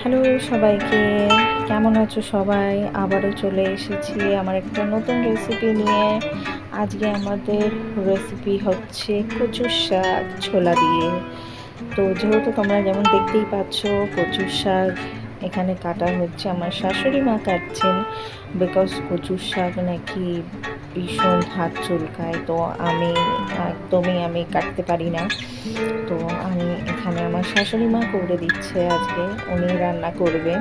Hello সবাইকে, কেমন আছো সবাই? আবারও চলে এসেছি আমার একটা নতুন রেসিপি নিয়ে। আজকে আমাদের রেসিপি হচ্ছে কচুর শাক ছোলা দিয়ে। তো যেহেতু তোমরা যেমন দেখতেই পাচ্ছ, কচুর শাক এখানে কাটা হচ্ছে, আমার শাশুড়ি মা কাটছেন। বিকজ কচুর শাক নাকি ভীষণ হাত চুলকায়, তো আমি কাটতে পারি না। তো আমি এখানে আমার শাশুড়ি মা করে দিচ্ছে, আজকে উনি রান্না করবেন।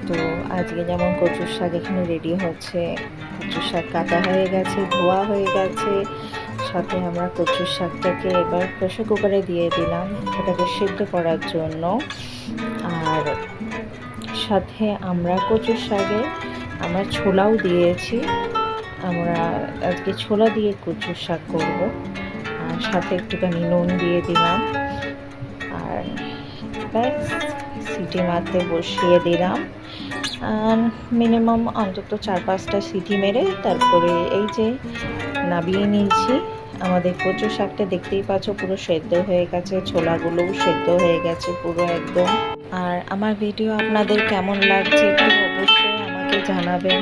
তো আজকে যেমন কচুর শাক এখানে রেডি হচ্ছে, কচুর শাক কাটা হয়ে গেছে, ধোয়া হয়ে গেছে। সাথে আমরা কচুর শাকটাকে এবার প্রেসার কুকারে দিয়ে দিলাম ওটাকে সিদ্ধ করার জন্য। আর সাথে আমরা কচুর শাকে আমরা ছোলাও দিয়েছি। আমরা আজকে ছোলা দিয়ে কচুর শাক করব। আর সাথে একটুখানি নুন দিয়ে দিলাম। আর ব্যাস, সিটি মারতে বসিয়ে দিলাম। মিনিমাম অন্তত 4-5টা সিটি মেরে তারপরে এই যে নাবিয়ে নিয়েছি। আমাদের কচু শাকটা দেখতেই পাচ্ছ পুরো সেদ্ধ হয়ে গেছে, ছোলাগুলোও সেদ্ধ হয়ে গেছে পুরো একদম। আর আমার ভিডিও আপনাদের কেমন লাগছে একটু অবশ্যই আমাকে জানাবেন।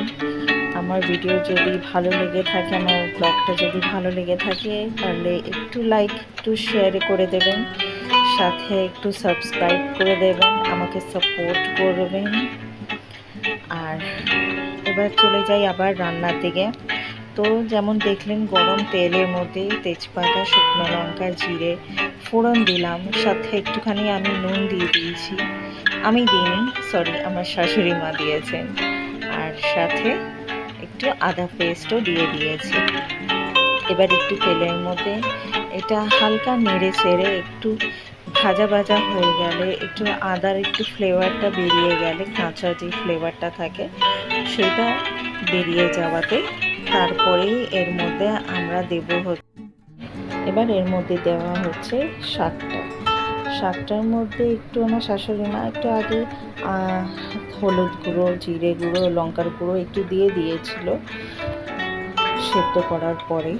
আমার ভিডিও যদি ভালো লেগে থাকে, আমার ব্লগটা যদি ভালো লেগে থাকে, তাহলে একটু লাইক, একটু শেয়ার করে দেবেন, সাথে একটু সাবস্ক্রাইব করে দেবেন, আমাকে সাপোর্ট করবেন। আর এবার চলে যাই আবার রান্নার দিকে। তো যেমন দেখলেন, গরম তেলের মধ্যে তেজপাতা, শুকনো লঙ্কা, জিরে ফোড়ন দিলাম। সাথে একটুখানি আমি নুন দিয়ে দিয়েছি, আমি দিইনি, সরি, আমার শাশুড়ি মা দিয়েছেন। আর সাথে একটু আদা পেস্টও দিয়ে দিয়েছি। এবার একটু তেলের মধ্যে এটা হালকা নেড়ে চেড়ে একটু ভাজা ভাজা হয়ে গেলে, একটু আদার একটু ফ্লেভারটা বেরিয়ে গেলে, কাঁচা যে ফ্লেভারটা থাকে সেটা বেরিয়ে যাওয়াতে তারপরেই এর মধ্যে আমরা এবার এর মধ্যে দেওয়া হচ্ছে শাকটার মধ্যে একটু আমার শাশুড়ি মা একটু আগে হলুদ গুঁড়ো, জিরে গুঁড়ো, লঙ্কার গুঁড়ো একটু দিয়ে দিয়েছিল সেদ্ধ করার পরে।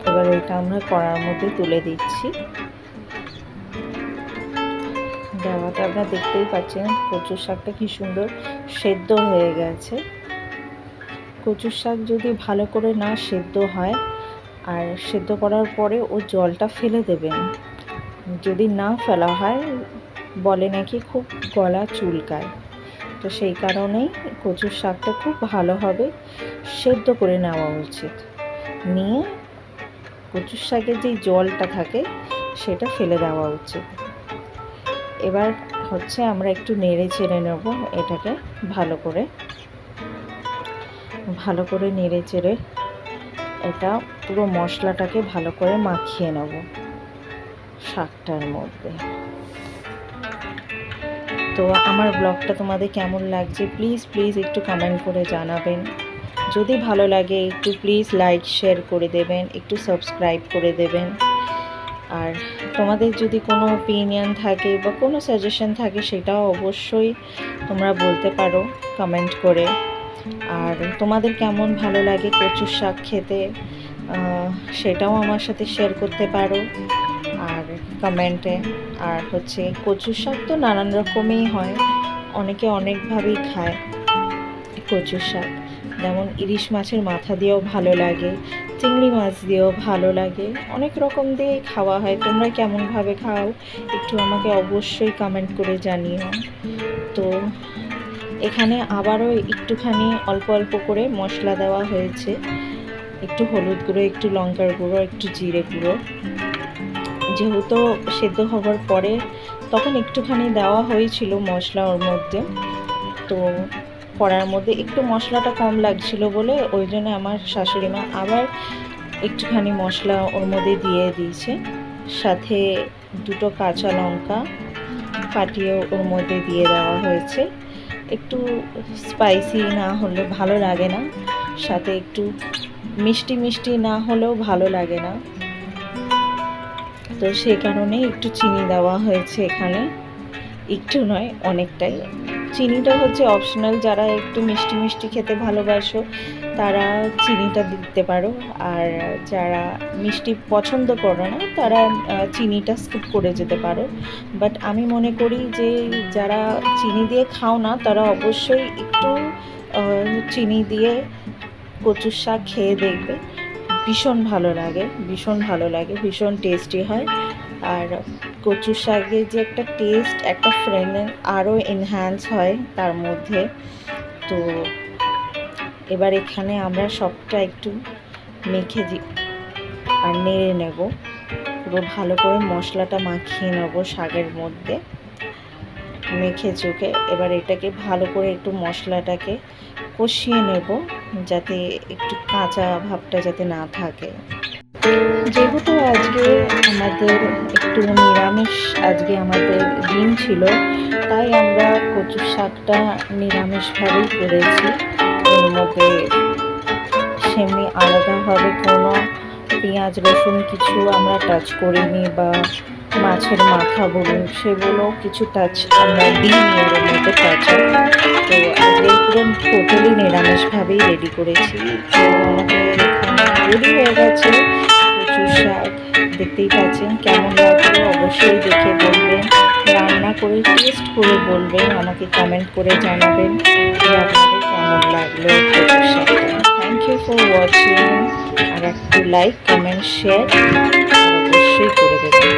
এবার এটা আমরা কড়ার মধ্যে তুলে দিচ্ছি। দেওয়াটা আপনারা দেখতেই পাচ্ছেন কচুর শাকটা কি সুন্দর সেদ্ধ হয়ে গেছে। কচুর শাক যদি ভালো করে না সেদ্ধ হয়, আর সেদ্ধ করার পরে ও জলটা ফেলে দেবেন, যদি না ফেলা হয় বলে নাকি খুব গলা চুলকায়। তো সেই কারণেই কচুর শাকটা খুব ভালোভাবে সেদ্ধ করে নেওয়া উচিত। নিয়ে কচুর শাকের যে জলটা থাকে সেটা ফেলে দেওয়া উচিত। এবার হচ্ছে আমরা একটু নেড়ে চেড়ে নেব এটাকে ভালো করে নেড়ে চেড়ে এটা পুরো মশলাটাকে ভালো করে মাখিয়ে নেব শাকটার মধ্যে। তো আমার ব্লগটা তোমাদের কেমন লাগছে প্লিজ একটু কমেন্ট করে জানাবেন। যদি ভালো লাগে একটু প্লিজ লাইক শেয়ার করে দেবেন, একটু সাবস্ক্রাইব করে দেবেন। আর তোমাদের যদি কোনো ওপিনিয়ন থাকে বা কোনো সাজেশন থাকে সেটাও অবশ্যই তোমরা বলতে পারো কমেন্ট করে। আর তোমাদের কেমন ভালো লাগে কচুর শাক খেতে সেটাও আমার সাথে শেয়ার করতে পারো আর কমেন্টে। আর হচ্ছে কচুর শাক তো নানান রকমই হয়, অনেকে অনেকভাবেই খায় কচুর শাক। যেমন ইলিশ মাছের মাথা দিয়েও ভালো লাগে, চিংড়ি মাছ দিয়েও ভালো লাগে, অনেক রকম দিয়ে খাওয়া হয়। তোমরা কেমনভাবে খাও একটু আমাকে অবশ্যই কমেন্ট করে জানিও। তো এখানে আবারও একটুখানি অল্প অল্প করে মশলা দেওয়া হয়েছে, একটু হলুদ গুঁড়ো, একটু লঙ্কার গুঁড়ো, একটু জিরে গুঁড়ো। যেহেতু সেদ্ধ হবার পরে তখন একটুখানি দেওয়া হয়েছিল মশলা ওর মধ্যে, তো কড়ার মধ্যে একটু মশলাটা কম লাগছিল বলে ওই জন্য আমার শাশুড়ি মা আবার একটুখানি মশলা ওর মধ্যে দিয়ে দিয়েছে। সাথে 2টো কাঁচা লঙ্কা ফাটিয়ে ওর মধ্যে দিয়ে দেওয়া হয়েছে। একটু স্পাইসি না হলে ভালো লাগে না, সাথে একটু মিষ্টি না হলেও ভালো লাগে না, তো সেই কারণে একটু চিনি দেওয়া হয়েছে এখানে। একটু নয়, অনেকটাই। চিনিটা হচ্ছে অপশনাল, যারা একটু মিষ্টি মিষ্টি খেতে ভালোবাসো তারা চিনিটা দিতে পারো, আর যারা মিষ্টি পছন্দ করো না তারা চিনিটা স্কিপ করে যেতে পারো। বাট আমি মনে করি যে যারা চিনি দিয়ে খাও না তারা অবশ্যই একটু চিনি দিয়ে কচুর শাক খেয়ে দেখবে, ভীষণ ভালো লাগে, ভীষণ ভালো লাগে, ভীষণ টেস্টি হয়। আর কচু শাকের যে একটা টেস্ট, একটা ফ্লেভার আরও এনহ্যান্স হয় তার মধ্যে। তো এবার এখানে আমরা সবটা একটু মেখে আর নেড়ে নেব, পুরো ভালো করে মশলাটা মাখিয়ে নেব শাকের মধ্যে মেখে চুকে। এবার এটাকে ভালো করে একটু মশলাটাকে কষিয়ে নেব, যাতে একটু কাঁচা ভাবটা যাতে না থাকে। যেহেতু আজকে আমাদের একটু নিরামিষ, আজকে আমাদের দিন ছিল, তাই আমরা কচু শাকটা নিরামিষভাবেই করেছি। এর মধ্যে সেমনি আলাদাভাবে কোনো পেঁয়াজ রসুন কিছু আমরা টাচ করিনি, বা মাছের মাথা বলুন সেগুলো কিছু টাচ আমরা দিইনি ওর মধ্যে টাচ। তো আজকে পুরো টোটালি নিরামিষভাবেই রেডি করেছি। তো আমাদের এখানে রেডি হয়ে গেছে কচু শাক, দেখতেই পাচ্ছেন। কেমন লাগলো অবশ্যই দেখে বলবেন, রান্না করে টেস্ট করে বলবেন, আমাকে কমেন্ট করে জানাবেন যে আপনাদের কেমন লাগলো কচু শাকটা। থ্যাংক ইউ ফর ওয়াচিং, আর একটু লাইক কমেন্ট শেয়ার অবশ্যই করে দেবেন।